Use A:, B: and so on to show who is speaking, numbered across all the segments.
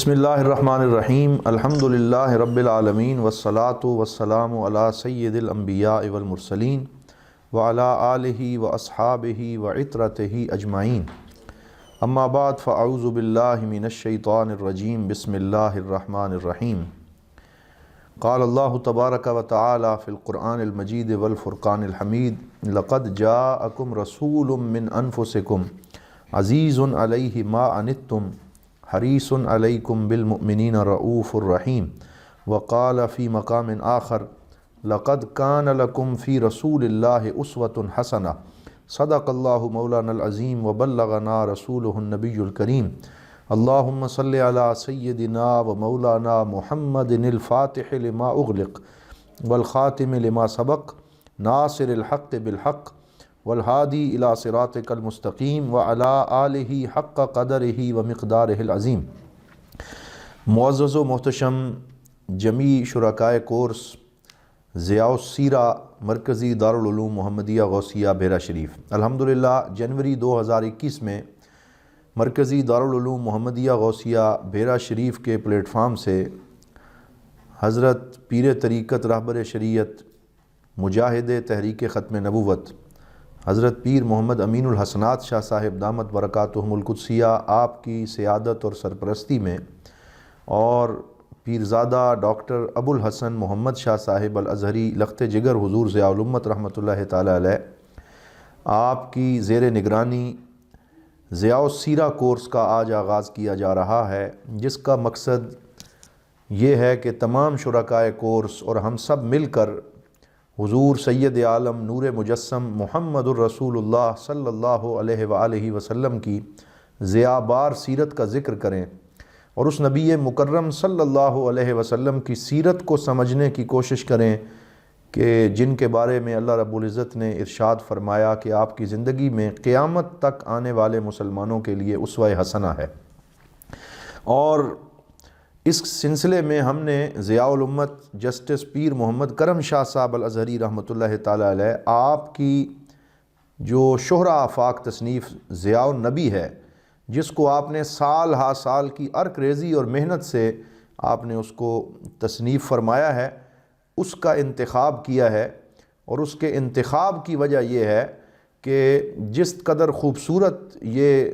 A: بسم اللہ الرحمن الرحیم الحمد للہ رب العالمین والصلاة والسلام علی سید الانبیاء والمرسلین وعلی آلہ واصحابہ وعطرتہ اجمعین اما بعد فاعوذ باللہ من الشیطان الرجیم بسم اللہ الرحمن الرحیم قال اللہ تبارک و تعالی فی القرآن المجید والفرقان الحمید لقد جاءکم رسول من انفسکم عزیز علیہ ما عنتم حریص علیکم بالمؤمنین رؤوف الرحیم وقال فی مقام آخر لقد کان لکم فی رسول اللہ اسوۃ حسنہ صدق اللہ مولانا العظیم وبلغنا رسولہ النبی الکریم اللہم صلی علی سیدنا و مولانا محمد الفاتح لما اغلق والخاتم لما سبق ناصر الحق بالحق والہادی الی صراطک المستقیم وعلی آلہ حق قدرہ ومقدارہ العظیم۔ معزز و محتشم جمیع شرکائے کورس ضیاء us سیرہ مرکزی دارالعلوم محمدیہ غوثیہ بھیرہ شریف، الحمدللہ جنوری 2021 میں مرکزی دارالعلوم محمدیہ غوثیہ بھیرہ شریف کے پلیٹ فارم سے حضرت پیر طریقت رہبر شریعت مجاہد تحریک ختم نبوت حضرت پیر محمد امین الحسنات شاہ صاحب دامت برکاتہم القدسیہ آپ کی سیادت اور سرپرستی میں، اور پیرزادہ ڈاکٹر ابو الحسن محمد شاہ صاحب الازھری لخت جگر حضور ضیاء الامت رحمۃ اللہ تعالی علیہ، آپ کی زیر نگرانی ضیاء us سیرہ کورس کا آج آغاز کیا جا رہا ہے، جس کا مقصد یہ ہے کہ تمام شرکائے کورس اور ہم سب مل کر حضور سید عالم نور مجسم محمد الرسول اللہ صلی اللہ علیہ وآلہ وسلم کی ضیاء بار سیرت کا ذکر کریں، اور اس نبی مکرم صلی اللہ علیہ وسلم کی سیرت کو سمجھنے کی کوشش کریں کہ جن کے بارے میں اللہ رب العزت نے ارشاد فرمایا کہ آپ کی زندگی میں قیامت تک آنے والے مسلمانوں کے لیے اسوہ حسنہ ہے۔ اور اس سلسلے میں ہم نے ضیاء الامت جسٹس پیر محمد کرم شاہ صاحب الازھری رحمۃ اللہ تعالی علیہ آپ کی جو شہرہ آفاق تصنیف ضیاء النبی ہے، جس کو آپ نے سال ہا سال کی عرق ریزی اور محنت سے آپ نے اس کو تصنیف فرمایا ہے، اس کا انتخاب کیا ہے۔ اور اس کے انتخاب کی وجہ یہ ہے کہ جس قدر خوبصورت یہ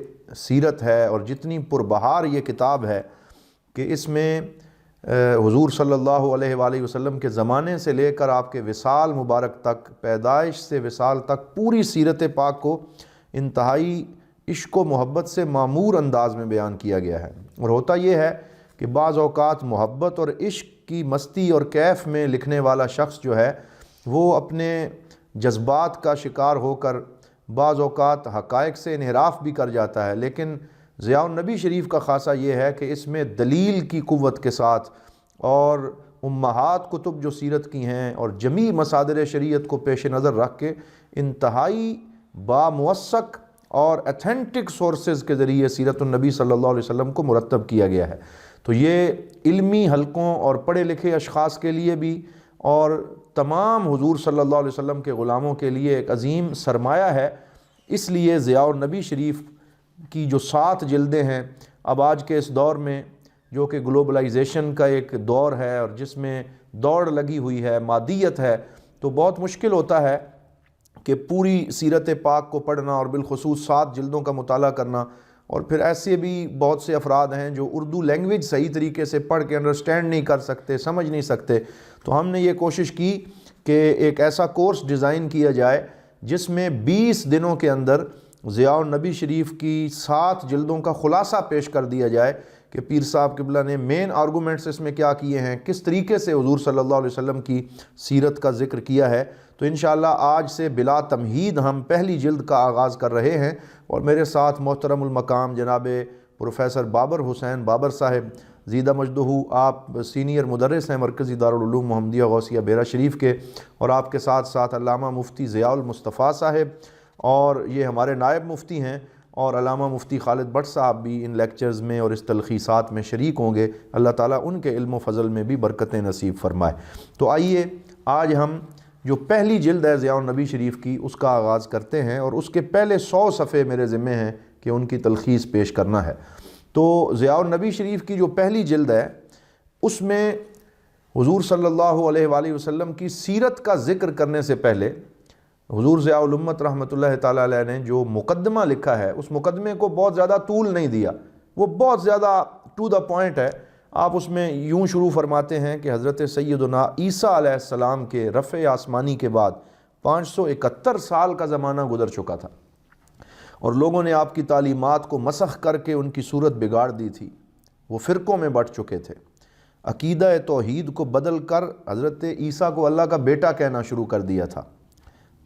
A: سیرت ہے اور جتنی پربہار یہ کتاب ہے کہ اس میں حضور صلی اللہ علیہ وآلہ وسلم کے زمانے سے لے کر آپ کے وصال مبارک تک، پیدائش سے وصال تک پوری سیرت پاک کو انتہائی عشق و محبت سے معمور انداز میں بیان کیا گیا ہے۔ اور ہوتا یہ ہے کہ بعض اوقات محبت اور عشق کی مستی اور کیف میں لکھنے والا شخص جو ہے وہ اپنے جذبات کا شکار ہو کر بعض اوقات حقائق سے انحراف بھی کر جاتا ہے، لیکن ضیاء النبی شریف کا خاصہ یہ ہے کہ اس میں دلیل کی قوت کے ساتھ اور امہات کتب جو سیرت کی ہیں اور جمیع مصادر شریعت کو پیش نظر رکھ کے انتہائی باموثق اور ایتھینٹک سورسز کے ذریعے سیرت النبی صلی اللہ علیہ وسلم کو مرتب کیا گیا ہے۔ تو یہ علمی حلقوں اور پڑھے لکھے اشخاص کے لیے بھی اور تمام حضور صلی اللہ علیہ وسلم کے غلاموں کے لیے ایک عظیم سرمایہ ہے۔ اس لیے ضیاء النبی شریف کی جو 7 جلدیں ہیں، اب آج کے اس دور میں جو کہ گلوبلائزیشن کا ایک دور ہے اور جس میں دوڑ لگی ہوئی ہے، مادیت ہے، تو بہت مشکل ہوتا ہے کہ پوری سیرت پاک کو پڑھنا اور بالخصوص 7 جلدوں کا مطالعہ کرنا۔ اور پھر ایسے بھی بہت سے افراد ہیں جو اردو لینگویج صحیح طریقے سے پڑھ کے انڈرسٹینڈ نہیں کر سکتے، سمجھ نہیں سکتے۔ تو ہم نے یہ کوشش کی کہ ایک ایسا کورس ڈیزائن کیا جائے جس میں 20 دنوں کے اندر ضیاء النبی شریف کی 7 جلدوں کا خلاصہ پیش کر دیا جائے کہ پیر صاحب قبلہ نے مین آرگومنٹس اس میں کیا کیے ہیں، کس طریقے سے حضور صلی اللہ علیہ وسلم کی سیرت کا ذکر کیا ہے۔ تو انشاءاللہ آج سے بلا تمہید ہم پہلی جلد کا آغاز کر رہے ہیں، اور میرے ساتھ محترم المقام جناب پروفیسر بابر حسین بابر صاحب زیدہ مجدہ، آپ سینئر مدرس ہیں مرکزی دارالعلوم محمدیہ غوثیہ بھیرہ شریف کے، اور آپ کے ساتھ ساتھ علامہ مفتی ضیاء المصطفیٰ صاحب، اور یہ ہمارے نائب مفتی ہیں، اور علامہ مفتی خالد بٹ صاحب بھی ان لیکچرز میں اور اس تلخیصات میں شریک ہوں گے۔ اللہ تعالیٰ ان کے علم و فضل میں بھی برکتیں نصیب فرمائے۔ تو آئیے آج ہم جو پہلی جلد ہے ضیاء النبی شریف کی، اس کا آغاز کرتے ہیں، اور اس کے پہلے 100 صفحے میرے ذمہ ہیں کہ ان کی تلخیص پیش کرنا ہے۔ تو ضیاء النبی شریف کی جو پہلی جلد ہے اس میں حضور صلی اللہ علیہ وآلہ وسلم کی سیرت کا ذکر کرنے سے پہلے حضور ضیاء الامت رحمۃ اللہ تعالیٰ علیہ نے جو مقدمہ لکھا ہے اس مقدمے کو بہت زیادہ طول نہیں دیا، وہ بہت زیادہ ٹو دا پوائنٹ ہے۔ آپ اس میں یوں شروع فرماتے ہیں کہ حضرت سیدنا عیسیٰ علیہ السلام کے رفع آسمانی کے بعد 571 سال کا زمانہ گزر چکا تھا، اور لوگوں نے آپ کی تعلیمات کو مسخ کر کے ان کی صورت بگاڑ دی تھی، وہ فرقوں میں بٹ چکے تھے، عقیدہ توحید کو بدل کر حضرت عیسیٰ کو اللہ کا بیٹا کہنا شروع کر دیا تھا۔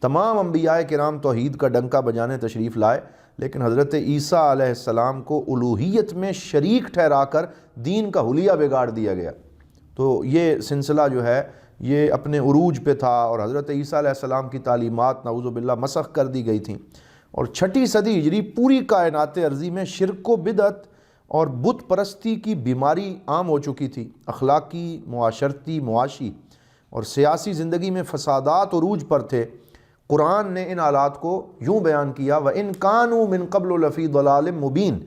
A: تمام انبیاء کرام توحید کا ڈنکا بجانے تشریف لائے، لیکن حضرت عیسیٰ علیہ السلام کو الوہیت میں شریک ٹھہرا کر دین کا حلیہ بگاڑ دیا گیا۔ تو یہ سلسلہ جو ہے یہ اپنے عروج پہ تھا، اور حضرت عیسیٰ علیہ السلام کی تعلیمات نعوذ باللہ مسخ کر دی گئی تھیں، اور 6 صدی ہجری پوری کائنات ارضی میں شرک و بدعت اور بت پرستی کی بیماری عام ہو چکی تھی۔ اخلاقی، معاشرتی، معاشی اور سیاسی زندگی میں فسادات عروج پر تھے۔ قرآن نے ان حالات کو یوں بیان کیا وَإِن كَانُوا مِن قَبْلُ لَفِي ضَلَالٍ مُبِينٍ،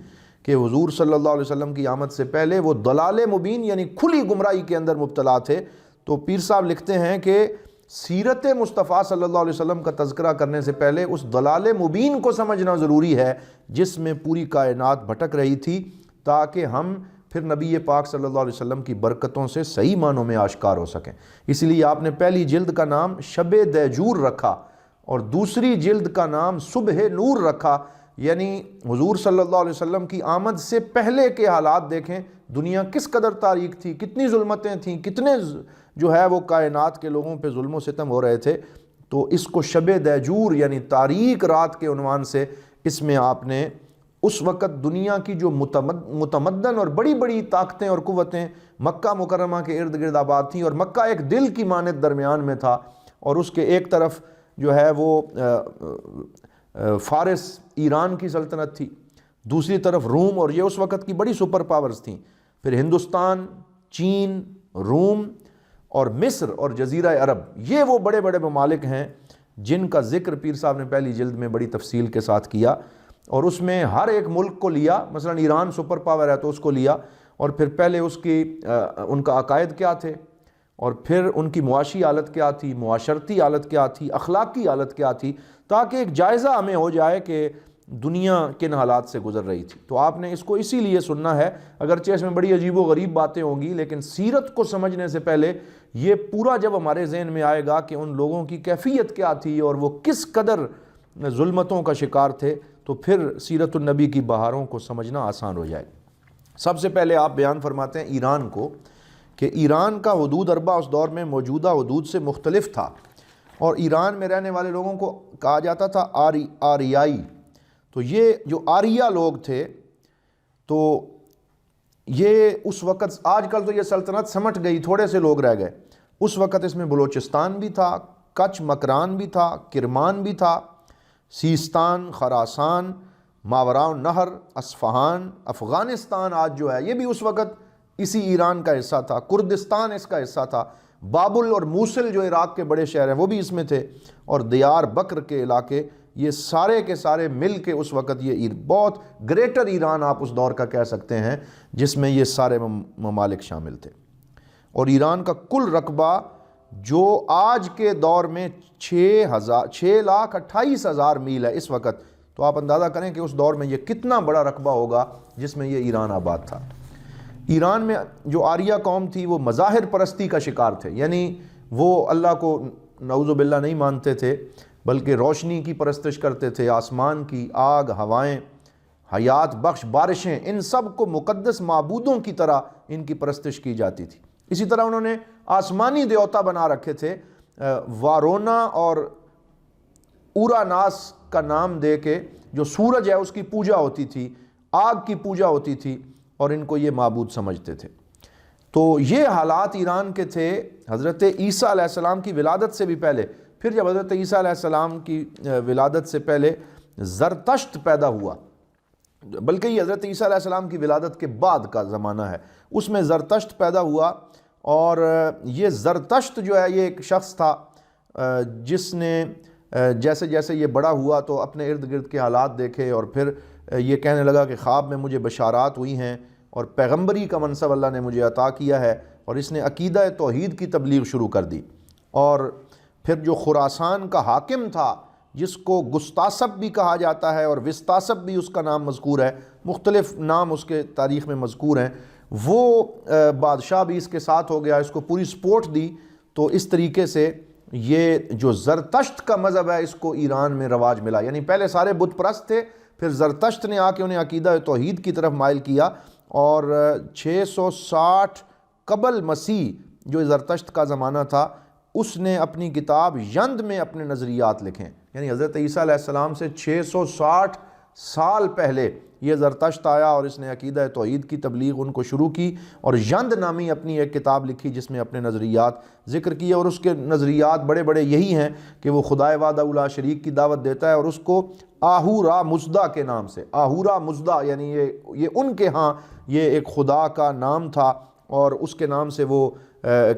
A: کہ حضور صلی اللہ علیہ وسلم کی آمد سے پہلے وہ ضلال مبین یعنی کھلی گمراہی کے اندر مبتلا تھے۔ تو پیر صاحب لکھتے ہیں کہ سیرت مصطفیٰ صلی اللہ علیہ وسلم کا تذکرہ کرنے سے پہلے اس ضلال مبین کو سمجھنا ضروری ہے جس میں پوری کائنات بھٹک رہی تھی، تاکہ ہم پھر نبی پاک صلی اللہ علیہ وسلم کی برکتوں سے صحیح معنوں میں آشکار ہو سکیں۔ اس لیے آپ نے پہلی جلد کا نام شب دیجور رکھا اور دوسری جلد کا نام صبح نور رکھا، یعنی حضور صلی اللہ علیہ وسلم کی آمد سے پہلے کے حالات دیکھیں، دنیا کس قدر تاریک تھی، کتنی ظلمتیں تھیں، کتنے جو ہے وہ کائنات کے لوگوں پہ ظلم و ستم ہو رہے تھے۔ تو اس کو شب دیجور یعنی تاریک رات کے عنوان سے اس میں آپ نے اس وقت دنیا کی جو متمدن اور بڑی بڑی طاقتیں اور قوتیں مکہ مکرمہ کے ارد گرد آباد تھیں، اور مکہ ایک دل کی مانند درمیان میں تھا، اور اس کے ایک طرف جو ہے وہ فارس ایران کی سلطنت تھی، دوسری طرف روم، اور یہ اس وقت کی بڑی سپر پاورز تھیں۔ پھر ہندوستان، چین، روم اور مصر اور جزیرہ عرب، یہ وہ بڑے بڑے ممالک ہیں جن کا ذکر پیر صاحب نے پہلی جلد میں بڑی تفصیل کے ساتھ کیا، اور اس میں ہر ایک ملک کو لیا، مثلا ایران سپر پاور ہے تو اس کو لیا، اور پھر پہلے اس کی ان کا عقائد کیا تھے، اور پھر ان کی معاشی حالت کیا تھی، معاشرتی حالت کیا تھی، اخلاقی حالت کیا تھی، تاکہ ایک جائزہ ہمیں ہو جائے کہ دنیا کن حالات سے گزر رہی تھی۔ تو آپ نے اس کو اسی لیے سننا ہے، اگرچہ اس میں بڑی عجیب و غریب باتیں ہوں گی، لیکن سیرت کو سمجھنے سے پہلے یہ پورا جب ہمارے ذہن میں آئے گا کہ ان لوگوں کی کیفیت کیا تھی اور وہ کس قدر ظلمتوں کا شکار تھے، تو پھر سیرت النبی کی بہاروں کو سمجھنا آسان ہو جائے۔ سب سے پہلے آپ بیان فرماتے ہیں ایران کو، کہ ایران کا حدود اربع اس دور میں موجودہ حدود سے مختلف تھا، اور ایران میں رہنے والے لوگوں کو کہا جاتا تھا آریائی۔ تو یہ جو آریہ لوگ تھے، تو یہ اس وقت، آج کل تو یہ سلطنت سمٹ گئی، تھوڑے سے لوگ رہ گئے، اس وقت اس میں بلوچستان بھی تھا، کچھ مکران بھی تھا، کرمان بھی تھا، سیستان، خراسان، ماوراء النہر، اصفہان، افغانستان آج جو ہے یہ بھی اس وقت اسی ایران کا حصہ تھا، کردستان اس کا حصہ تھا، بابل اور موصل جو عراق کے بڑے شہر ہیں وہ بھی اس میں تھے، اور دیار بکر کے علاقے، یہ سارے کے سارے مل کے اس وقت یہ بہت گریٹر ایران آپ اس دور کا کہہ سکتے ہیں، جس میں یہ سارے ممالک شامل تھے۔ اور ایران کا کل رقبہ جو آج کے دور میں 6,28,000 میل ہے اس وقت، تو آپ اندازہ کریں کہ اس دور میں یہ کتنا بڑا رقبہ ہوگا جس میں یہ ایران آباد تھا۔ ایران میں جو آریہ قوم تھی وہ مظاہر پرستی کا شکار تھے، یعنی وہ اللہ کو نعوذ باللہ نہیں مانتے تھے، بلکہ روشنی کی پرستش کرتے تھے، آسمان کی، آگ، ہوائیں، حیات بخش بارشیں، ان سب کو مقدس معبودوں کی طرح ان کی پرستش کی جاتی تھی۔ اسی طرح انہوں نے آسمانی دیوتا بنا رکھے تھے، وارونا اور اوراناس کا نام دے کے، جو سورج ہے اس کی پوجا ہوتی تھی، آگ کی پوجا ہوتی تھی، اور ان کو یہ معبود سمجھتے تھے۔ تو یہ حالات ایران کے تھے حضرت عیسیٰ علیہ السلام کی ولادت سے بھی پہلے۔ پھر جب حضرت عیسیٰ علیہ السلام کی ولادت سے پہلے زرتشت پیدا ہوا، بلکہ یہ حضرت عیسیٰ علیہ السلام کی ولادت کے بعد کا زمانہ ہے، اس میں زرتشت پیدا ہوا، اور یہ زرتشت جو ہے یہ ایک شخص تھا جس نے جیسے جیسے یہ بڑا ہوا تو اپنے ارد گرد کے حالات دیکھے، اور پھر یہ کہنے لگا کہ خواب میں مجھے بشارات ہوئی ہیں اور پیغمبری کا منصب اللہ نے مجھے عطا کیا ہے، اور اس نے عقیدہ توحید کی تبلیغ شروع کر دی۔ اور پھر جو خراسان کا حاکم تھا، جس کو گستاسب بھی کہا جاتا ہے اور وستاسب بھی اس کا نام مذکور ہے، مختلف نام اس کے تاریخ میں مذکور ہیں، وہ بادشاہ بھی اس کے ساتھ ہو گیا، اس کو پوری سپورٹ دی۔ تو اس طریقے سے یہ جو زرتشت کا مذہب ہے اس کو ایران میں رواج ملا، یعنی پہلے سارے بت پرست تھے، پھر زرتشت نے آ کے انہیں عقیدہ توحید کی طرف مائل کیا، اور 660 قبل مسیح جو زرتشت کا زمانہ تھا، اس نے اپنی کتاب یند میں اپنے نظریات لکھیں، یعنی حضرت عیسیٰ علیہ السلام سے 660 سال پہلے یہ زرتشت آیا اور اس نے عقیدہ توحید کی تبلیغ ان کو شروع کی، اور یند نامی اپنی ایک کتاب لکھی جس میں اپنے نظریات ذکر کیے، اور اس کے نظریات بڑے بڑے یہی ہیں کہ وہ خدائے وحدہ لا شریک کی دعوت دیتا ہے، اور اس کو آہورا مزدہ کے نام سے، آہورا مزدہ یعنی یہ ان کے ہاں یہ ایک خدا کا نام تھا، اور اس کے نام سے وہ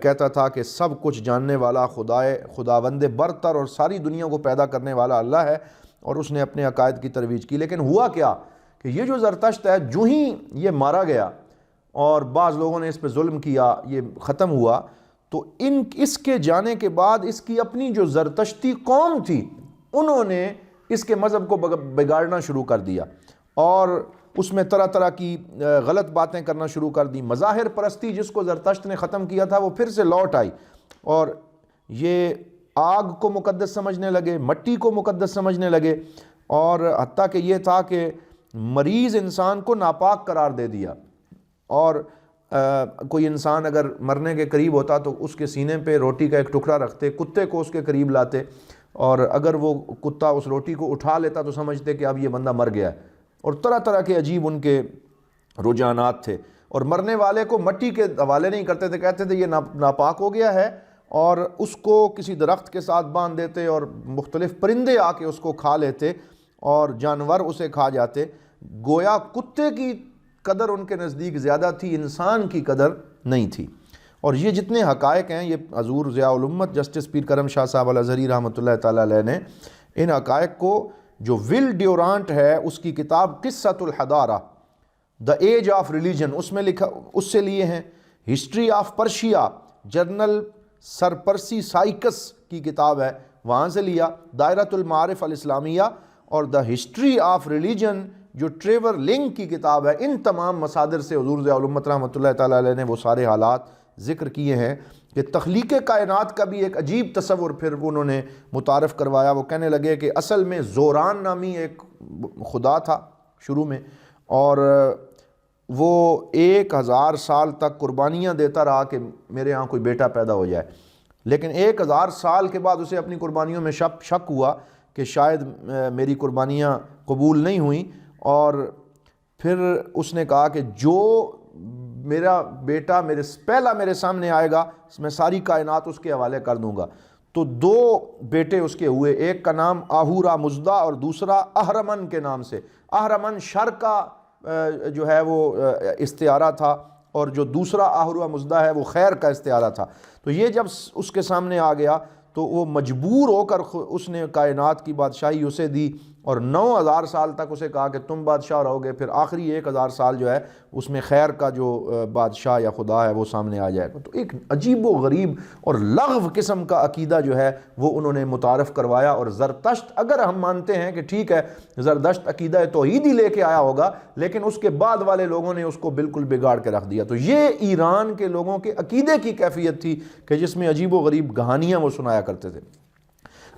A: کہتا تھا کہ سب کچھ جاننے والا خداوند برتر اور ساری دنیا کو پیدا کرنے والا اللہ ہے، اور اس نے اپنے عقائد کی ترویج کی۔ لیکن ہوا کیا کہ یہ جو زرتشت ہے، جو ہی یہ مارا گیا اور بعض لوگوں نے اس پہ ظلم کیا، یہ ختم ہوا، تو اس کے جانے کے بعد اس کی اپنی جو زرتشتی قوم تھی، انہوں نے اس کے مذہب کو بگاڑنا شروع کر دیا، اور اس میں طرح طرح کی غلط باتیں کرنا شروع کر دی۔ مظاہر پرستی جس کو زرتشت نے ختم کیا تھا وہ پھر سے لوٹ آئی، اور یہ آگ کو مقدس سمجھنے لگے، مٹی کو مقدس سمجھنے لگے، اور حتیٰ کہ یہ تھا کہ مریض انسان کو ناپاک قرار دے دیا، اور کوئی انسان اگر مرنے کے قریب ہوتا تو اس کے سینے پہ روٹی کا ایک ٹکڑا رکھتے، کتے کو اس کے قریب لاتے، اور اگر وہ کتا اس روٹی کو اٹھا لیتا تو سمجھتے کہ اب یہ بندہ مر گیا ہے، اور طرح طرح کے عجیب ان کے رجحانات تھے۔ اور مرنے والے کو مٹی کے حوالے نہیں کرتے تھے، کہتے تھے یہ ناپاک ہو گیا ہے، اور اس کو کسی درخت کے ساتھ باندھ دیتے، اور مختلف پرندے آ کے اس کو کھا لیتے، اور جانور اسے کھا جاتے۔ گویا کتے کی قدر ان کے نزدیک زیادہ تھی، انسان کی قدر نہیں تھی۔ اور یہ جتنے حقائق ہیں، یہ حضور ضیاء الامت جسٹس پیر کرم شاہ صاحب الازھری رحمۃ اللہ تعالیٰ علیہ نے ان حقائق کو، جو ول ڈیورانٹ ہے اس کی کتاب قصۃ الحضارہ دا ایج آف ریلیجن، اس میں لکھا، اس سے لیے ہیں۔ History of Persia general sir پرسی Sykes کی کتاب ہے، وہاں سے لیا۔ دائرۃ المعارف الاسلامیہ اور دا ہسٹری آف ریلیجن جو ٹریور لنگ کی کتاب ہے، ان تمام مصادر سے حضور ضیاء الامت رحمۃ اللہ تعالیٰ علیہ نے وہ سارے حالات ذکر کیے ہیں کہ تخلیق کائنات کا بھی ایک عجیب تصور پھر انہوں نے متعارف کروایا۔ وہ کہنے لگے کہ اصل میں زوران نامی ایک خدا تھا شروع میں، اور وہ 1000 سال تک قربانیاں دیتا رہا کہ میرے ہاں کوئی بیٹا پیدا ہو جائے، لیکن 1000 سال کے بعد اسے اپنی قربانیوں میں شک ہوا کہ شاید میری قربانیاں قبول نہیں ہوئیں، اور پھر اس نے کہا کہ جو میرا بیٹا پہلا میرے سامنے آئے گا میں ساری کائنات اس کے حوالے کر دوں گا۔ تو 2 بیٹے اس کے ہوئے، ایک کا نام آہورا مزدہ اور دوسرا اہرمن کے نام سے۔ اہرمن شر کا جو ہے وہ استعارہ تھا، اور جو دوسرا آہورا مزدہ ہے وہ خیر کا استعارہ تھا۔ تو یہ جب اس کے سامنے آ گیا تو وہ مجبور ہو کر اس نے کائنات کی بادشاہی اسے دی، اور 9000 سال تک اسے کہا کہ تم بادشاہ رہو گے، پھر آخری 1000 سال جو ہے اس میں خیر کا جو بادشاہ یا خدا ہے وہ سامنے آ جائے گا۔ تو ایک عجیب و غریب اور لغو قسم کا عقیدہ جو ہے وہ انہوں نے متعارف کروایا۔ اور زرتشت اگر ہم مانتے ہیں کہ ٹھیک ہے زرتشت عقیدہ توحید ہی لے کے آیا ہوگا، لیکن اس کے بعد والے لوگوں نے اس کو بالکل بگاڑ کے رکھ دیا۔ تو یہ ایران کے لوگوں کے عقیدے کی کیفیت تھی کہ جس میں عجیب و غریب کہانیاں وہ سنایا کرتے تھے۔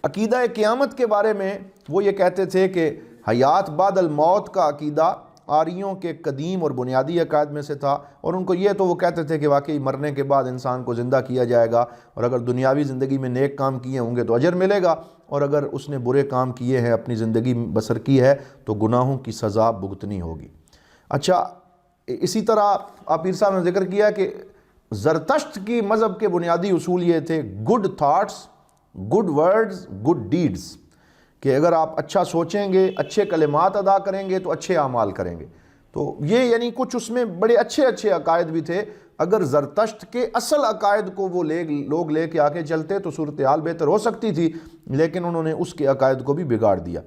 A: عقیدہ قیامت کے بارے میں وہ یہ کہتے تھے کہ حیات بعد الموت کا عقیدہ آریوں کے قدیم اور بنیادی عقائد میں سے تھا، اور ان کو یہ تو وہ کہتے تھے کہ واقعی مرنے کے بعد انسان کو زندہ کیا جائے گا، اور اگر دنیاوی زندگی میں نیک کام کیے ہوں گے تو اجر ملے گا، اور اگر اس نے برے کام کیے ہیں، اپنی زندگی بسر کی ہے، تو گناہوں کی سزا بھگتنی ہوگی۔ اچھا، اسی طرح آپ پیر صاحب نے ذکر کیا کہ زرتشت کی مذہب کے بنیادی اصول یہ تھے: good thoughts, good words, good deeds, کہ اگر آپ اچھا سوچیں گے، اچھے کلمات ادا کریں گے تو اچھے اعمال کریں گے۔ تو یہ یعنی کچھ اس میں بڑے اچھے عقائد بھی تھے۔ اگر زرتشت کے اصل عقائد کو وہ لوگ لے کے آگے چلتے تو صورتحال بہتر ہو سکتی تھی، لیکن انہوں نے اس کے عقائد کو بھی بگاڑ دیا۔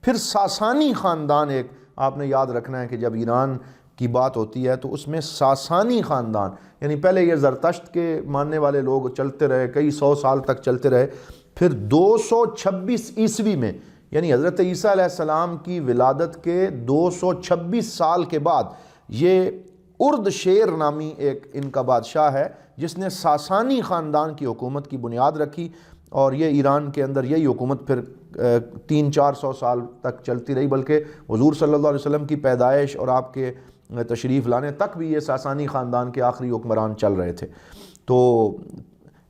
A: پھر ساسانی خاندان ایک آپ نے یاد رکھنا ہے کہ جب ایران کی بات ہوتی ہے تو اس میں ساسانی خاندان، یعنی پہلے یہ زرتشت کے ماننے والے لوگ چلتے رہے، کئی 100 سال تک چلتے رہے، پھر 226 عیسوی میں یعنی حضرت عیسیٰ علیہ السلام کی ولادت کے 226 سال کے بعد یہ ارد شیر نامی ایک ان کا بادشاہ ہے جس نے ساسانی خاندان کی حکومت کی بنیاد رکھی، اور یہ ایران کے اندر یہی حکومت پھر 300-400 سال تک چلتی رہی، بلکہ حضور صلی اللہ علیہ وسلم کی پیدائش اور آپ کے تشریف لانے تک بھی یہ ساسانی خاندان کے آخری حکمران چل رہے تھے۔ تو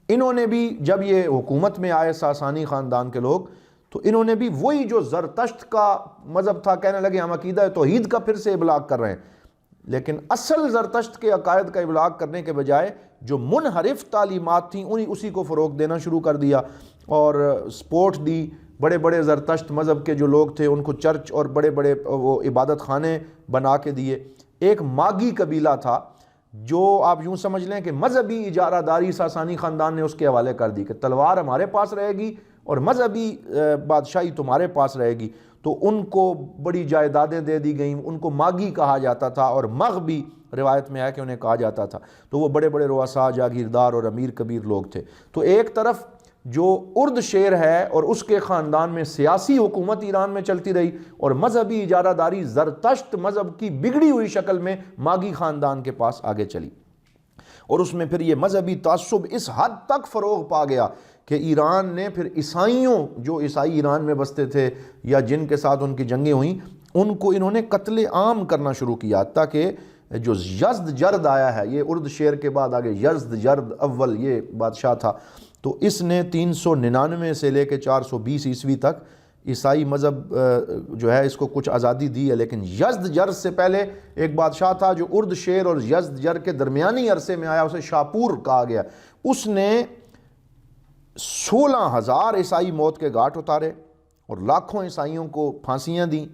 A: انہوں نے بھی جب یہ حکومت میں آئے ساسانی خاندان کے لوگ، تو انہوں نے بھی وہی جو زرتشت کا مذہب تھا، کہنے لگے ہم عقیدہ توحید کا پھر سے ابلاغ کر رہے ہیں، لیکن اصل زرتشت کے عقائد کا ابلاغ کرنے کے بجائے جو منحرف تعلیمات تھیں اسی کو فروغ دینا شروع کر دیا، اور سپورٹ دی۔ بڑے بڑے زرتشت مذہب کے جو لوگ تھے ان کو چرچ اور بڑے بڑے وہ عبادت خانے بنا کے دیے۔ ایک ماگی قبیلہ تھا جو آپ یوں سمجھ لیں کہ مذہبی اجارہ داری ساسانی خاندان نے اس کے حوالے کر دی کہ تلوار ہمارے پاس رہے گی اور مذہبی بادشاہی تمہارے پاس رہے گی، تو ان کو بڑی جائیدادیں دے دی گئیں، ان کو ماگی کہا جاتا تھا، اور مغ بھی روایت میں ہے کہ انہیں کہا جاتا تھا۔ تو وہ بڑے بڑے رؤساء، جاگیردار اور امیر کبیر لوگ تھے۔ تو ایک طرف جو ارد شیر ہے اور اس کے خاندان میں سیاسی حکومت ایران میں چلتی رہی، اور مذہبی اجارہ داری زرتشت مذہب کی بگڑی ہوئی شکل میں ماگی خاندان کے پاس آگے چلی، اور اس میں پھر یہ مذہبی تعصب اس حد تک فروغ پا گیا کہ ایران نے پھر عیسائیوں، جو عیسائی ایران میں بستے تھے یا جن کے ساتھ ان کی جنگیں ہوئیں، ان کو انہوں نے قتل عام کرنا شروع کیا، تاکہ جو یزد جرد آیا ہے، یہ ارد شیر کے بعد آگے یزد جرد اول یہ بادشاہ تھا، تو اس نے 399 سے لے کے 420 عیسوی تک عیسائی مذہب جو ہے اس کو کچھ آزادی دی ہے، لیکن یزد جرد سے پہلے ایک بادشاہ تھا جو ارد شیر اور یزد جرد کے درمیانی عرصے میں آیا، اسے شاپور کہا گیا۔ اس نے 16,000 عیسائی موت کے گھاٹ اتارے اور لاکھوں عیسائیوں کو پھانسیاں دیں۔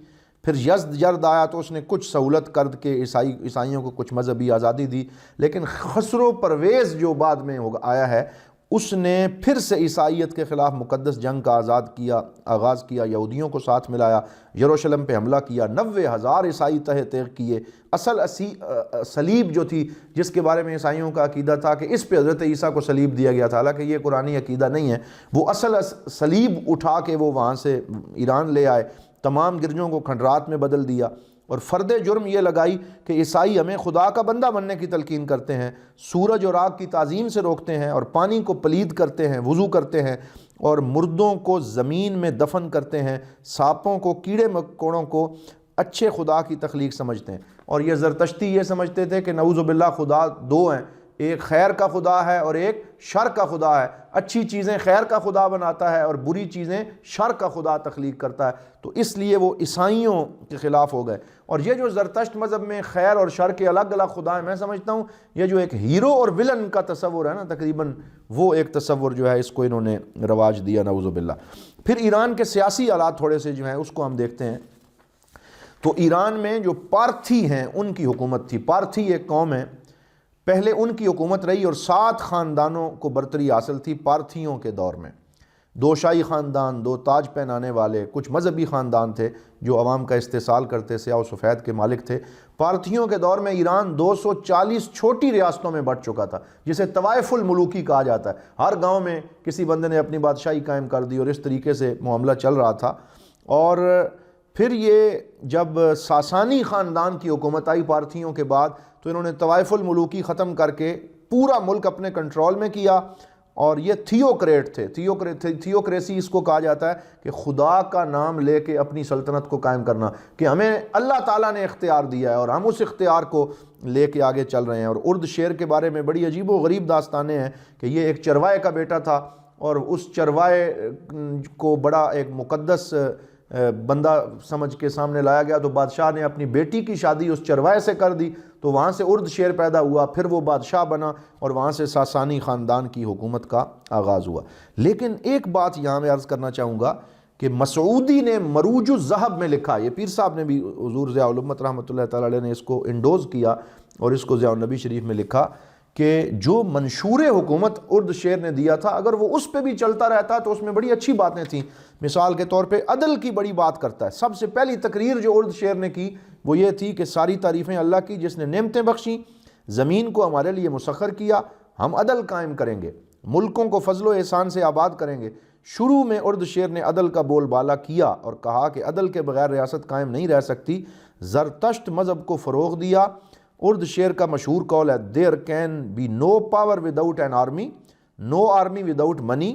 A: پھر یزد جرد آیا تو اس نے کچھ سہولت کر کے عیسائیوں کو کچھ مذہبی آزادی دی، لیکن خسرو پرویز جو بعد میں آیا ہے اس نے پھر سے عیسائیت کے خلاف مقدس جنگ کا آغاز کیا، یہودیوں کو ساتھ ملایا، یروشلم پہ حملہ کیا، 90,000 عیسائی تہہ تیغ کیے۔ اصل صلیب جو تھی، جس کے بارے میں عیسائیوں کا عقیدہ تھا کہ اس پہ حضرت عیسیٰ کو صلیب دیا گیا تھا، حالانکہ یہ قرآنی عقیدہ نہیں ہے، وہ اصل صلیب اٹھا کے وہ وہاں سے ایران لے آئے، تمام گرجوں کو کھنڈرات میں بدل دیا، اور فرد جرم یہ لگائی کہ عیسائی ہمیں خدا کا بندہ بننے کی تلقین کرتے ہیں، سورج اور آگ کی تعظیم سے روکتے ہیں، اور پانی کو پلید کرتے ہیں، وضو کرتے ہیں، اور مردوں کو زمین میں دفن کرتے ہیں، سانپوں کو، کیڑے مکوڑوں کو اچھے خدا کی تخلیق سمجھتے ہیں۔ اور یہ زرتشتی یہ سمجھتے تھے کہ نعوذ باللہ خدا دو ہیں، ایک خیر کا خدا ہے اور ایک شر کا خدا ہے، اچھی چیزیں خیر کا خدا بناتا ہے اور بری چیزیں شر کا خدا تخلیق کرتا ہے، تو اس لیے وہ عیسائیوں کے خلاف ہو گئے۔ اور یہ جو زرتشت مذہب میں خیر اور شر کے الگ الگ خدا ہیں، میں سمجھتا ہوں یہ جو ایک ہیرو اور ولن کا تصور ہے نا، تقریباً وہ ایک تصور جو ہے اس کو انہوں نے رواج دیا، نعوذ باللہ۔ پھر ایران کے سیاسی حالات تھوڑے سے جو ہیں اس کو ہم دیکھتے ہیں۔ تو ایران میں جو پارتھی ہیں ان کی حکومت تھی۔ پارتھی ایک قوم ہے، پہلے ان کی حکومت رہی اور 7 خاندانوں کو برتری حاصل تھی پارتھیوں کے دور میں۔ 2 شاہی خاندان، 2 تاج پہنانے والے، کچھ مذہبی خاندان تھے جو عوام کا استحصال کرتے، سیاہ و سفید کے مالک تھے۔ پارتھیوں کے دور میں ایران 240 چھوٹی ریاستوں میں بٹ چکا تھا، جسے طوائف الملوکی کہا جاتا ہے۔ ہر گاؤں میں کسی بندے نے اپنی بادشاہی قائم کر دی اور اس طریقے سے معاملہ چل رہا تھا۔ اور پھر یہ جب ساسانی خاندان کی حکومت آئی پارتھیوں کے بعد، تو انہوں نے طوائف الملوکی ختم کر کے پورا ملک اپنے کنٹرول میں کیا، اور یہ تھیوکریٹ تھے۔ تھیوکریسی اس کو کہا جاتا ہے کہ خدا کا نام لے کے اپنی سلطنت کو قائم کرنا، کہ ہمیں اللہ تعالیٰ نے اختیار دیا ہے اور ہم اس اختیار کو لے کے آگے چل رہے ہیں۔ اور ارد شیر کے بارے میں بڑی عجیب و غریب داستانیں ہیں کہ یہ ایک چروائے کا بیٹا تھا، اور اس چروائے کو بڑا ایک مقدس بندہ سمجھ کے سامنے لایا گیا، تو بادشاہ نے اپنی بیٹی کی شادی اس چروائے سے کر دی، تو وہاں سے ارد شیر پیدا ہوا، پھر وہ بادشاہ بنا، اور وہاں سے ساسانی خاندان کی حکومت کا آغاز ہوا۔ لیکن ایک بات یہاں میں عرض کرنا چاہوں گا کہ مسعودی نے مروج الذہب میں لکھا، یہ پیر صاحب نے بھی، حضور ضیاء رحمۃ اللہ تعالی علیہ نے اس کو انڈوز کیا اور اس کو ضیاء- u-Nabi شریف میں لکھا کہ جو منشور حکومت ارد شیر نے دیا تھا اگر وہ اس پہ بھی چلتا رہتا تو اس میں بڑی اچھی باتیں تھیں. مثال کے طور پہ عدل کی بڑی بات کرتا ہے. سب سے پہلی تقریر جو ارد شیر نے کی وہ یہ تھی کہ ساری تعریفیں اللہ کی جس نے نعمتیں بخشیں، زمین کو ہمارے لیے مسخر کیا، ہم عدل قائم کریں گے، ملکوں کو فضل و احسان سے آباد کریں گے. شروع میں ارد شیر نے عدل کا بول بالا کیا اور کہا کہ عدل کے بغیر ریاست قائم نہیں رہ سکتی. زرتشت مذہب کو فروغ دیا. ارد شیر کا مشہور قول ہے there can be no power without an army, no army without money,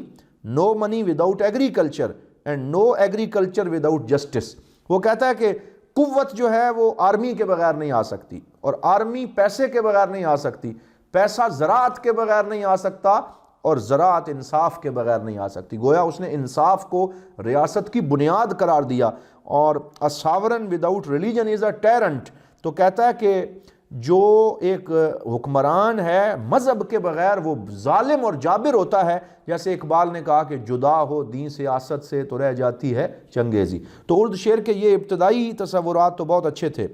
A: no money without agriculture and no agriculture without justice. وہ کہتا ہے کہ قوت جو ہے وہ آرمی کے بغیر نہیں آ سکتی، اور آرمی پیسے کے بغیر نہیں آ سکتی، پیسہ زراعت کے بغیر نہیں آ سکتا، اور زراعت انصاف کے بغیر نہیں آ سکتی. گویا اس نے انصاف کو ریاست کی بنیاد قرار دیا. اور a sovereign without religion is a tyrant. تو کہتا ہے کہ جو ایک حکمران ہے مذہب کے بغیر وہ ظالم اور جابر ہوتا ہے. جیسے اقبال نے کہا کہ جدا ہو دین سیاست سے تو رہ جاتی ہے چنگیزی. تو ارد شیر کے یہ ابتدائی تصورات تو بہت اچھے تھے،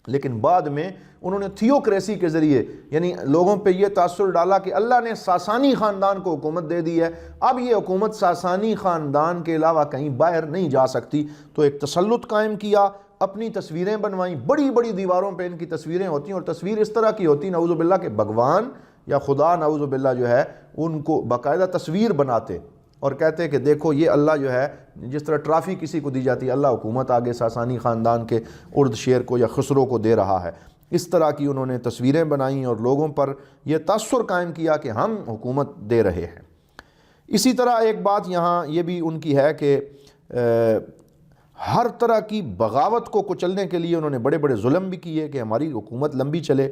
A: لیکن بعد میں انہوں نے تھیوکریسی کے ذریعے یعنی لوگوں پہ یہ تاثر ڈالا کہ اللہ نے ساسانی خاندان کو حکومت دے دی ہے، اب یہ حکومت ساسانی خاندان کے علاوہ کہیں باہر نہیں جا سکتی. تو ایک تسلط قائم کیا، اپنی تصویریں بنوائیں، بڑی بڑی دیواروں پہ ان کی تصویریں ہوتی ہیں، اور تصویر اس طرح کی ہوتی نعوذ باللہ کہ بھگوان یا خدا نعوذ باللہ جو ہے ان کو باقاعدہ تصویر بناتے اور کہتے کہ دیکھو یہ اللہ جو ہے، جس طرح ٹرافی کسی کو دی جاتی ہے، اللہ حکومت آگے ساسانی خاندان کے ارد شیر کو یا خسرو کو دے رہا ہے. اس طرح کی انہوں نے تصویریں بنائیں اور لوگوں پر یہ تاثر قائم کیا کہ ہم حکومت دے رہے ہیں. اسی طرح ایک بات یہاں یہ بھی ان کی ہے کہ ہر طرح کی بغاوت کو کچلنے کے لیے انہوں نے بڑے بڑے ظلم بھی کیے کہ ہماری حکومت لمبی چلے.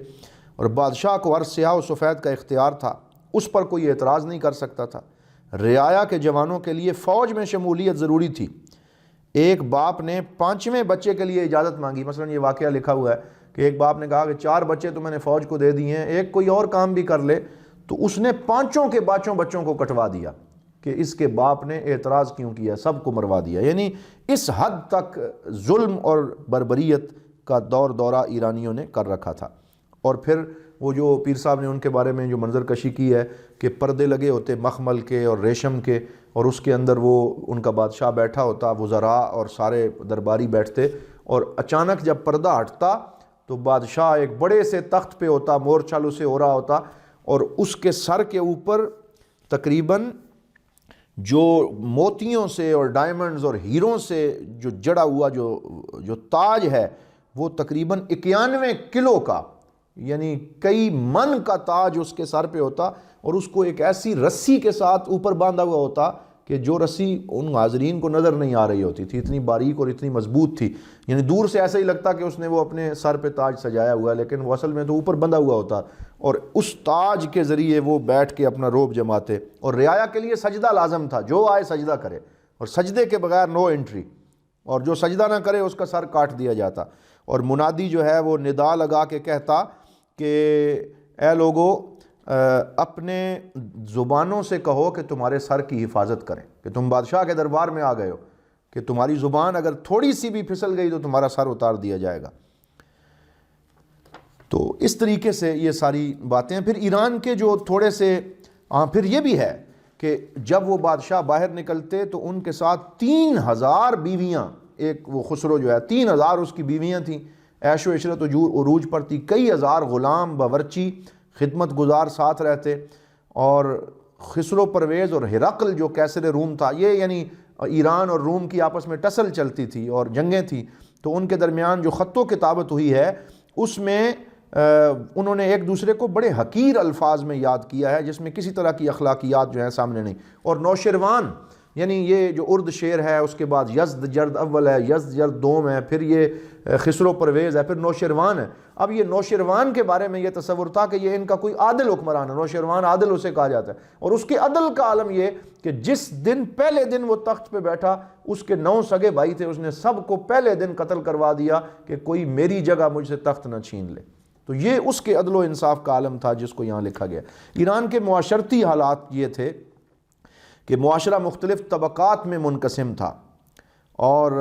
A: اور بادشاہ کو ہر سیاہ و سفید کا اختیار تھا، اس پر کوئی اعتراض نہیں کر سکتا تھا. رعایا کے جوانوں کے لیے فوج میں شمولیت ضروری تھی. ایک باپ نے 5ویں بچے کے لیے اجازت مانگی. مثلا یہ واقعہ لکھا ہوا ہے کہ ایک باپ نے کہا کہ 4 بچے تو میں نے فوج کو دے دیے ہیں، ایک کوئی اور کام بھی کر لے، تو اس نے 5 کے بچوں کو کٹوا دیا کہ اس کے باپ نے اعتراض کیوں کیا، سب کو مروا دیا. یعنی اس حد تک ظلم اور بربریت کا دورہ ایرانیوں نے کر رکھا تھا. اور پھر وہ جو پیر صاحب نے ان کے بارے میں جو منظر کشی کی ہے کہ پردے لگے ہوتے مخمل کے اور ریشم کے، اور اس کے اندر وہ ان کا بادشاہ بیٹھا ہوتا، وزراء اور سارے درباری بیٹھتے، اور اچانک جب پردہ ہٹتا تو بادشاہ ایک بڑے سے تخت پہ ہوتا، مور چالو سے ہو رہا ہوتا، اور اس کے سر کے اوپر تقریباً جو موتیوں سے اور ڈائمنڈز اور ہیروں سے جو جڑا ہوا جو تاج ہے وہ تقریباً 91 کلو کا، یعنی کئی من کا تاج اس کے سر پہ ہوتا، اور اس کو ایک ایسی رسی کے ساتھ اوپر باندھا ہوا ہوتا کہ جو رسی ان حاضرین کو نظر نہیں آ رہی ہوتی تھی، اتنی باریک اور اتنی مضبوط تھی. یعنی دور سے ایسا ہی لگتا کہ اس نے وہ اپنے سر پہ تاج سجایا ہوا ہے، لیکن وہ اصل میں تو اوپر بندھا ہوا ہوتا، اور اس تاج کے ذریعے وہ بیٹھ کے اپنا روب جماتے. اور رعایا کے لیے سجدہ لازم تھا، جو آئے سجدہ کرے، اور سجدے کے بغیر نو انٹری، اور جو سجدہ نہ کرے اس کا سر کاٹ دیا جاتا. اور منادی جو ہے وہ ندا لگا کے کہتا کہ اے لوگو اپنے زبانوں سے کہو کہ تمہارے سر کی حفاظت کریں، کہ تم بادشاہ کے دربار میں آ گئے ہو، کہ تمہاری زبان اگر تھوڑی سی بھی پھسل گئی تو تمہارا سر اتار دیا جائے گا. تو اس طریقے سے یہ ساری باتیں. پھر ایران کے جو تھوڑے سے پھر یہ بھی ہے کہ جب وہ بادشاہ باہر نکلتے تو ان کے ساتھ 3000 بیویاں، ایک وہ خسرو جو ہے 3000 اس کی بیویاں تھیں، عیش و عشرت عروج پر تھی، کئی ہزار غلام باورچی خدمت گزار ساتھ رہتے. اور خسرو پرویز اور ہرقل جو قیصر روم تھا، یہ یعنی ایران اور روم کی آپس میں ٹسل چلتی تھی اور جنگیں تھیں، تو ان کے درمیان جو خط و کتابت ہوئی ہے اس میں انہوں نے ایک دوسرے کو بڑے حقیر الفاظ میں یاد کیا ہے، جس میں کسی طرح کی اخلاقیات جو ہیں سامنے نہیں. اور نوشروان یعنی یہ جو ارد شیر ہے، اس کے بعد یزد جرد اول ہے، یزد جرد دوم ہے، پھر یہ خسرو پرویز ہے، پھر نوشروان ہے. اب یہ نوشروان کے بارے میں یہ تصور تھا کہ یہ ان کا کوئی عادل حکمران ہے، نوشروان عادل اسے کہا جاتا ہے. اور اس کے عدل کا عالم یہ کہ جس دن پہلے دن وہ تخت پہ بیٹھا، اس کے 9 سگے بھائی تھے، اس نے سب کو پہلے دن قتل کروا دیا کہ کوئی میری جگہ مجھ سے تخت نہ چھین لے. تو یہ اس کے عدل و انصاف کا عالم تھا جس کو یہاں لکھا گیا. ایران کے معاشرتی حالات یہ تھے کہ معاشرہ مختلف طبقات میں منقسم تھا، اور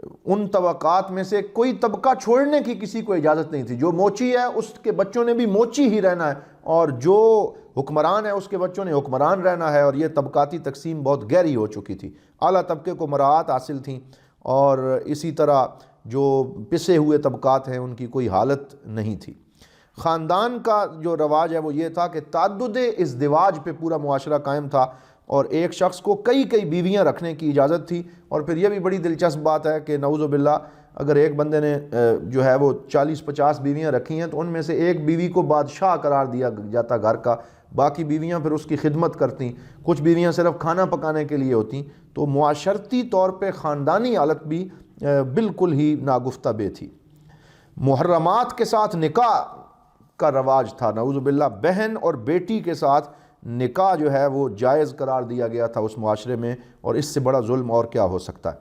A: ان طبقات میں سے کوئی طبقہ چھوڑنے کی کسی کو اجازت نہیں تھی. جو موچی ہے اس کے بچوں نے بھی موچی ہی رہنا ہے، اور جو حکمران ہے اس کے بچوں نے حکمران رہنا ہے. اور یہ طبقاتی تقسیم بہت گہری ہو چکی تھی. اعلیٰ طبقے کو مراعات حاصل تھیں، اور اسی طرح جو پسے ہوئے طبقات ہیں ان کی کوئی حالت نہیں تھی. خاندان کا جو رواج ہے وہ یہ تھا کہ تعدد ازدواج پہ پورا معاشرہ قائم تھا، اور ایک شخص کو کئی بیویاں رکھنے کی اجازت تھی. اور پھر یہ بھی بڑی دلچسپ بات ہے کہ نعوذ باللہ اگر ایک بندے نے جو ہے وہ 40-50 بیویاں رکھی ہیں تو ان میں سے ایک بیوی کو بادشاہ قرار دیا جاتا گھر کا، باقی بیویاں پھر اس کی خدمت کرتیں، کچھ بیویاں صرف کھانا پکانے کے لیے ہوتیں. تو معاشرتی طور پہ خاندانی حالت بھی بالکل ہی ناگفتہ بے تھی. محرمات کے ساتھ نکاح کا رواج تھا، نعوذ باللہ بہن اور بیٹی کے ساتھ نکاح جو ہے وہ جائز قرار دیا گیا تھا اس معاشرے میں، اور اس سے بڑا ظلم اور کیا ہو سکتا ہے.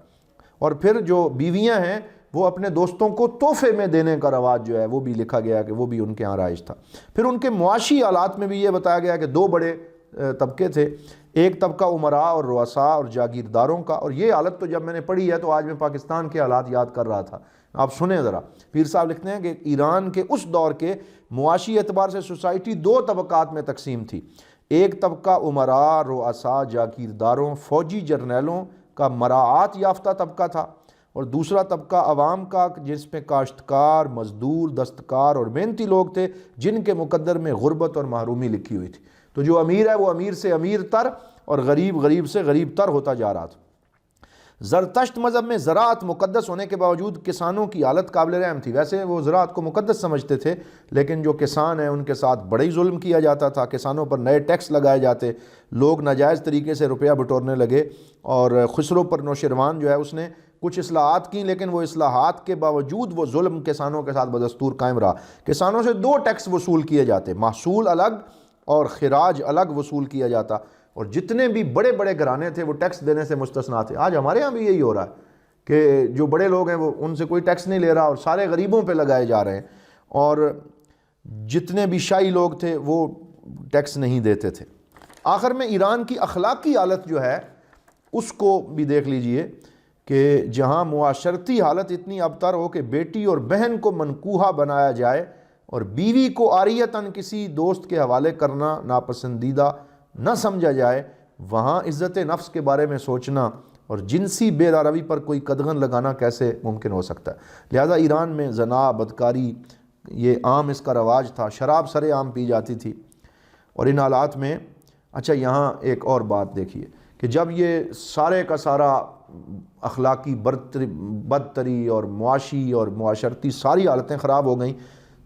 A: اور پھر جو بیویاں ہیں وہ اپنے دوستوں کو تحفے میں دینے کا رواج جو ہے وہ بھی لکھا گیا کہ وہ بھی ان کے یہاں رائج تھا. پھر ان کے معاشی حالات میں بھی یہ بتایا گیا کہ دو بڑے طبقے تھے، ایک طبقہ امراء اور رؤساء اور جاگیرداروں کا. اور یہ حالت تو جب میں نے پڑھی ہے تو آج میں پاکستان کے حالات یاد کر رہا تھا. آپ سنیں ذرا، پیر صاحب لکھتے ہیں کہ ایران کے اس دور کے معاشی اعتبار سے سوسائٹی دو طبقات میں تقسیم تھی. ایک طبقہ امراء، رؤساء، جاگیرداروں، فوجی جرنیلوں کا مراعات یافتہ طبقہ تھا، اور دوسرا طبقہ عوام کا جس میں کاشتکار، مزدور، دستکار اور محنتی لوگ تھے جن کے مقدر میں غربت اور محرومی لکھی ہوئی تھی. تو جو امیر ہے وہ امیر سے امیر تر، اور غریب سے غریب تر ہوتا جا رہا تھا. زرتشت مذہب میں زراعت مقدس ہونے کے باوجود کسانوں کی حالت قابل رحم تھی. ویسے وہ زراعت کو مقدس سمجھتے تھے، لیکن جو کسان ہیں ان کے ساتھ بڑا ہی ظلم کیا جاتا تھا. کسانوں پر نئے ٹیکس لگائے جاتے، لوگ ناجائز طریقے سے روپیہ بٹورنے لگے. اور خسرو پر نوشروان جو ہے اس نے کچھ اصلاحات کی، لیکن وہ اصلاحات کے باوجود وہ ظلم کسانوں کے ساتھ بدستور قائم رہا. کسانوں سے دو ٹیکس وصول کیے جاتے، محصول الگ اور خراج الگ وصول کیا جاتا. اور جتنے بھی بڑے بڑے گھرانے تھے وہ ٹیکس دینے سے مستثنا تھے. آج ہمارے ہاں بھی یہی ہو رہا ہے کہ جو بڑے لوگ ہیں وہ ان سے کوئی ٹیکس نہیں لے رہا، اور سارے غریبوں پہ لگائے جا رہے ہیں. اور جتنے بھی شاہی لوگ تھے وہ ٹیکس نہیں دیتے تھے. آخر میں ایران کی اخلاقی حالت جو ہے اس کو بھی دیکھ لیجئے کہ جہاں معاشرتی حالت اتنی ابتر ہو کہ بیٹی اور بہن کو منکوحہ بنایا جائے اور بیوی کو عاریتاً کسی دوست کے حوالے کرنا ناپسندیدہ نہ سمجھا جائے، وہاں عزت نفس کے بارے میں سوچنا اور جنسی بے روی پر کوئی قدغن لگانا کیسے ممکن ہو سکتا ہے. لہذا ایران میں زنا، بدکاری یہ عام اس کا رواج تھا. شراب سرے عام پی جاتی تھی. اور ان حالات میں اچھا یہاں ایک اور بات دیکھیے کہ جب یہ سارے کا سارا اخلاقی بدتری اور معاشی اور معاشرتی ساری حالتیں خراب ہو گئیں،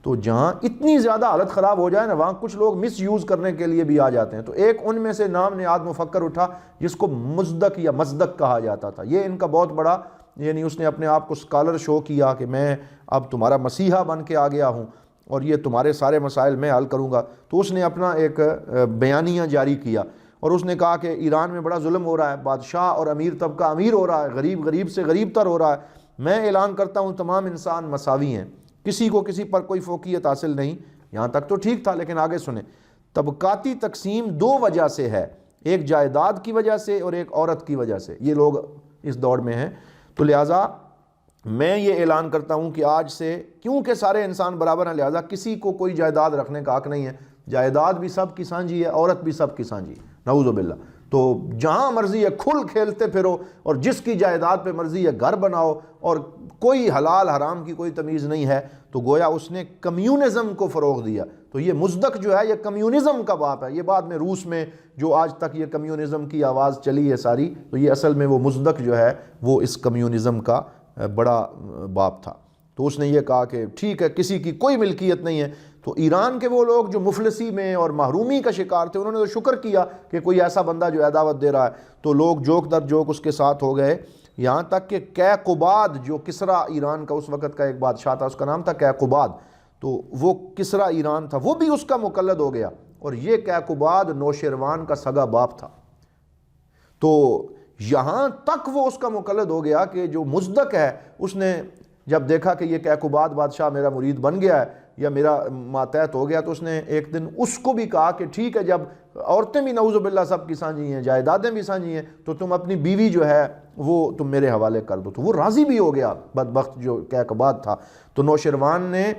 A: تو جہاں اتنی زیادہ حالت خراب ہو جائے نا وہاں کچھ لوگ مس یوز کرنے کے لیے بھی آ جاتے ہیں. تو ایک ان میں سے نام نہاد مفکر اٹھا جس کو مزدک یا مزدک کہا جاتا تھا. یہ ان کا بہت بڑا، یعنی اس نے اپنے آپ کو اسکالر شو کیا کہ میں اب تمہارا مسیحا بن کے آ گیا ہوں اور یہ تمہارے سارے مسائل میں حل کروں گا. تو اس نے اپنا ایک بیانیہ جاری کیا اور اس نے کہا کہ ایران میں بڑا ظلم ہو رہا ہے، بادشاہ اور امیر طبقہ امیر ہو رہا ہے، غریب سے غریب تر ہو رہا ہے. میں اعلان کرتا ہوں تمام انسان مساوی ہیں، کسی کو کسی پر کوئی فوقیت حاصل نہیں. یہاں تک تو ٹھیک تھا، لیکن آگے سنیں. طبقاتی تقسیم دو وجہ سے ہے، ایک جائیداد کی وجہ سے اور ایک عورت کی وجہ سے. یہ لوگ اس دور میں ہیں. تو لہٰذا میں یہ اعلان کرتا ہوں کہ آج سے کیونکہ سارے انسان برابر ہیں، لہٰذا کسی کو کوئی جائیداد رکھنے کا حق نہیں ہے. جائیداد بھی سب کی سانجھی ہے، عورت بھی سب کی سانجھی ہے، نعوذ باللہ. تو جہاں مرضی ہے کھل کھیلتے پھرو، اور جس کی جائیداد پہ مرضی ہے گھر بناؤ، اور کوئی حلال حرام کی کوئی تمیز نہیں ہے. تو گویا اس نے کمیونزم کو فروغ دیا. تو یہ مزدک جو ہے یہ کمیونزم کا باپ ہے. یہ بعد میں روس میں جو آج تک یہ کمیونزم کی آواز چلی ہے ساری، تو یہ اصل میں وہ مزدک جو ہے وہ اس کمیونزم کا بڑا باپ تھا. تو اس نے یہ کہا کہ ٹھیک ہے کسی کی کوئی ملکیت نہیں ہے. تو ایران کے وہ لوگ جو مفلسی میں اور محرومی کا شکار تھے انہوں نے تو شکر کیا کہ کوئی ایسا بندہ جو دعوت دے رہا ہے. تو لوگ جوک در جوک اس کے ساتھ ہو گئے، یہاں تک کہ کیقوباد جو کسرا ایران کا اس وقت کا ایک بادشاہ تھا، اس کا نام تھا کیقوباد. تو وہ کسرا ایران تھا، وہ بھی اس کا مقلد ہو گیا. اور یہ کیقوباد نوشروان کا سگا باپ تھا. تو یہاں تک وہ اس کا مقلد ہو گیا کہ جو مزدک ہے اس نے جب دیکھا کہ یہ کیقوباد بادشاہ میرا مرید بن گیا ہے یا میرا ماتحت ہو گیا، تو اس نے ایک دن اس کو بھی کہا کہ ٹھیک ہے جب عورتیں بھی نعوذ باللہ سب کی سانجھی ہیں، جائیدادیں بھی سانجھی ہیں، تو تم اپنی بیوی جو ہے وہ تم میرے حوالے کر دو۔ تو وہ راضی بھی ہو گیا بدبخت جو کہکباد تھا۔ تو نوشروان نے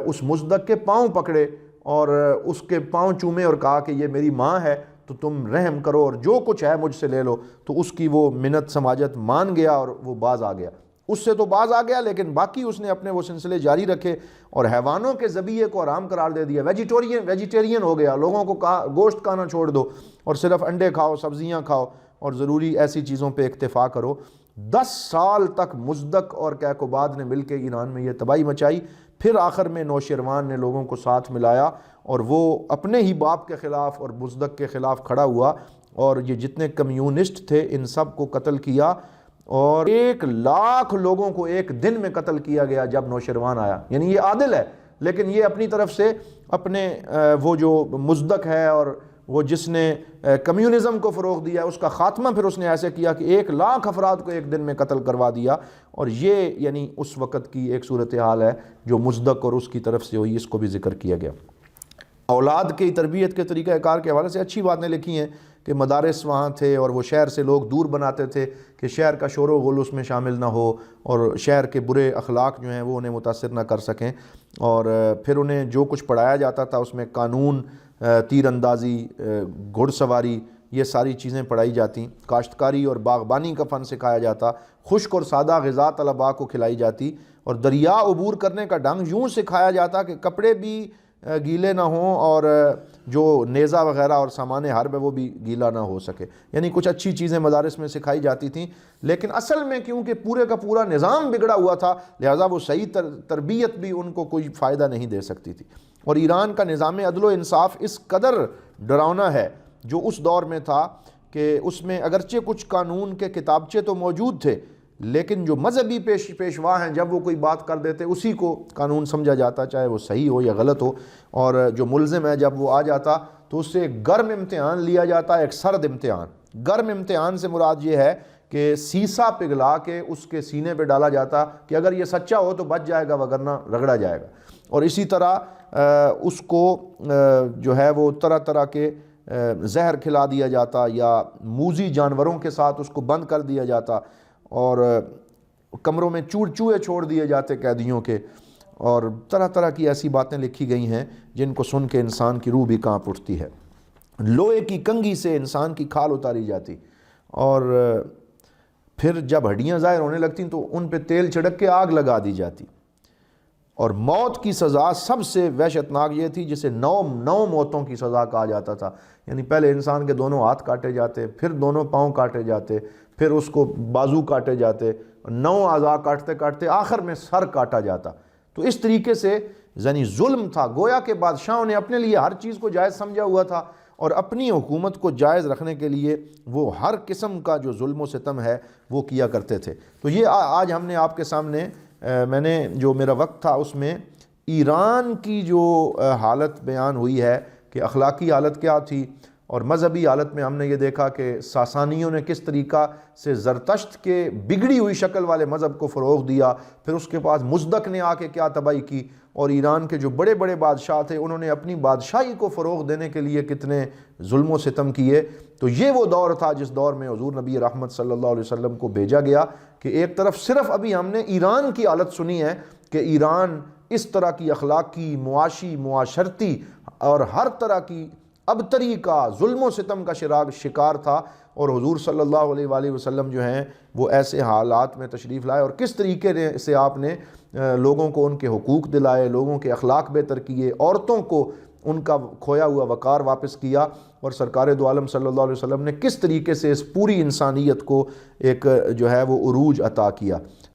A: اس مزدک کے پاؤں پکڑے اور اس کے پاؤں چومے اور کہا کہ یہ میری ماں ہے، تو تم رحم کرو اور جو کچھ ہے مجھ سے لے لو۔ تو اس کی وہ منت سماجت مان گیا اور وہ باز آ گیا۔ اس سے تو باز آ گیا، لیکن باقی اس نے اپنے وہ سلسلے جاری رکھے اور حیوانوں کے ذبیحے کو حرام قرار دے دیا۔ ویجیٹیرین ہو گیا، لوگوں کو کہا گوشت کھانا چھوڑ دو اور صرف انڈے کھاؤ، سبزیاں کھاؤ اور ضروری ایسی چیزوں پہ اکتفا کرو۔ 10 سال تک مزدک اور کہکباد نے مل کے ایران میں یہ تباہی مچائی۔ پھر آخر میں نوشروان نے لوگوں کو ساتھ ملایا اور وہ اپنے ہی باپ کے خلاف اور مزدک کے خلاف کھڑا ہوا اور یہ جتنے کمیونسٹ تھے ان سب کو قتل کیا، اور 1 لاکھ لوگوں کو ایک دن میں قتل کیا گیا جب نوشروان آیا۔ یعنی یہ عادل ہے، لیکن یہ اپنی طرف سے اپنے وہ جو مزدک ہے اور وہ جس نے کمیونزم کو فروغ دیا اس کا خاتمہ پھر اس نے ایسے کیا کہ 1 لاکھ افراد کو ایک دن میں قتل کروا دیا۔ اور یہ یعنی اس وقت کی ایک صورتحال ہے جو مزدک اور اس کی طرف سے ہوئی، اس کو بھی ذکر کیا گیا۔ اولاد کی تربیت کے طریقہ کار کے حوالے سے اچھی باتیں لکھی ہیں کہ مدارس وہاں تھے اور وہ شہر سے لوگ دور بناتے تھے کہ شہر کا شور و غل اس میں شامل نہ ہو اور شہر کے برے اخلاق جو ہیں وہ انہیں متاثر نہ کر سکیں۔ اور پھر انہیں جو کچھ پڑھایا جاتا تھا اس میں قانون، تیر اندازی، گھڑ سواری، یہ ساری چیزیں پڑھائی جاتی، کاشتکاری اور باغبانی کا فن سکھایا جاتا، خشک اور سادہ غذا طلباء کو کھلائی جاتی، اور دریا عبور کرنے کا ڈھنگ یوں سکھایا جاتا کہ کپڑے بھی گیلے نہ ہوں اور جو نیزہ وغیرہ اور سامان حرب ہے وہ بھی گیلا نہ ہو سکے۔ یعنی کچھ اچھی چیزیں مدارس میں سکھائی جاتی تھیں، لیکن اصل میں کیونکہ پورے کا پورا نظام بگڑا ہوا تھا لہٰذا وہ صحیح تربیت بھی ان کو کوئی فائدہ نہیں دے سکتی تھی۔ اور ایران کا نظام عدل و انصاف اس قدر ڈراؤنا ہے جو اس دور میں تھا کہ اس میں اگرچہ کچھ قانون کے کتابچے تو موجود تھے، لیکن جو مذہبی پیشوا ہیں جب وہ کوئی بات کر دیتے اسی کو قانون سمجھا جاتا، چاہے وہ صحیح ہو یا غلط ہو، اور جو ملزم ہے جب وہ آ جاتا تو اس سے ایک گرم امتحان لیا جاتا، ایک سرد امتحان۔ گرم امتحان سے مراد یہ ہے کہ سیسا پگھلا کے اس کے سینے پہ ڈالا جاتا کہ اگر یہ سچا ہو تو بچ جائے گا وگرنہ رگڑا جائے گا۔ اور اسی طرح اس کو جو ہے وہ طرح طرح کے زہر کھلا دیا جاتا یا موذی جانوروں کے ساتھ اس کو بند کر دیا جاتا، اور کمروں میں چوہے چھوڑ دیے جاتے قیدیوں کے، اور طرح طرح کی ایسی باتیں لکھی گئی ہیں جن کو سن کے انسان کی روح بھی کانپ اٹھتی ہے۔ لوہے کی کنگھی سے انسان کی کھال اتاری جاتی، اور پھر جب ہڈیاں ظاہر ہونے لگتی تو ان پہ تیل چھڑک کے آگ لگا دی جاتی۔ اور موت کی سزا سب سے وحشتناک یہ تھی جسے 9 موتوں کی سزا کہا جاتا تھا۔ یعنی پہلے انسان کے دونوں ہاتھ کاٹے جاتے، پھر دونوں پاؤں کاٹے جاتے، پھر اس کو بازو کاٹے جاتے، 9 اعضاء کاٹتے کاٹتے آخر میں سر کاٹا جاتا۔ تو اس طریقے سے یعنی ظلم تھا، گویا کہ بادشاہوں نے اپنے لیے ہر چیز کو جائز سمجھا ہوا تھا اور اپنی حکومت کو جائز رکھنے کے لیے وہ ہر قسم کا جو ظلم و ستم ہے وہ کیا کرتے تھے۔ تو یہ آج ہم نے آپ کے سامنے میں نے جو میرا وقت تھا اس میں ایران کی جو حالت بیان ہوئی ہے کہ اخلاقی حالت کیا تھی، اور مذہبی حالت میں ہم نے یہ دیکھا کہ ساسانیوں نے کس طریقہ سے زرتشت کے بگڑی ہوئی شکل والے مذہب کو فروغ دیا، پھر اس کے بعد مزدک نے آ کے کیا تباہی کی، اور ایران کے جو بڑے بڑے بادشاہ تھے انہوں نے اپنی بادشاہی کو فروغ دینے کے لیے کتنے ظلم و ستم کیے۔ تو یہ وہ دور تھا جس دور میں حضور نبی رحمت صلی اللہ علیہ وسلم کو بھیجا گیا کہ ایک طرف صرف ابھی ہم نے ایران کی حالت سنی ہے کہ ایران اس طرح کی اخلاقی، معاشی، معاشرتی اور ہر طرح کی ابتری کا ظلم و ستم کا شکار تھا، اور حضور صلی اللہ علیہ وآلہ وسلم جو ہیں وہ ایسے حالات میں تشریف لائے اور کس طریقے سے آپ نے لوگوں کو ان کے حقوق دلائے، لوگوں کے اخلاق بہتر کیے، عورتوں کو ان کا کھویا ہوا وقار واپس کیا، اور سرکار دو عالم صلی اللہ علیہ وسلم نے کس طریقے سے اس پوری انسانیت کو ایک جو ہے وہ عروج عطا کیا۔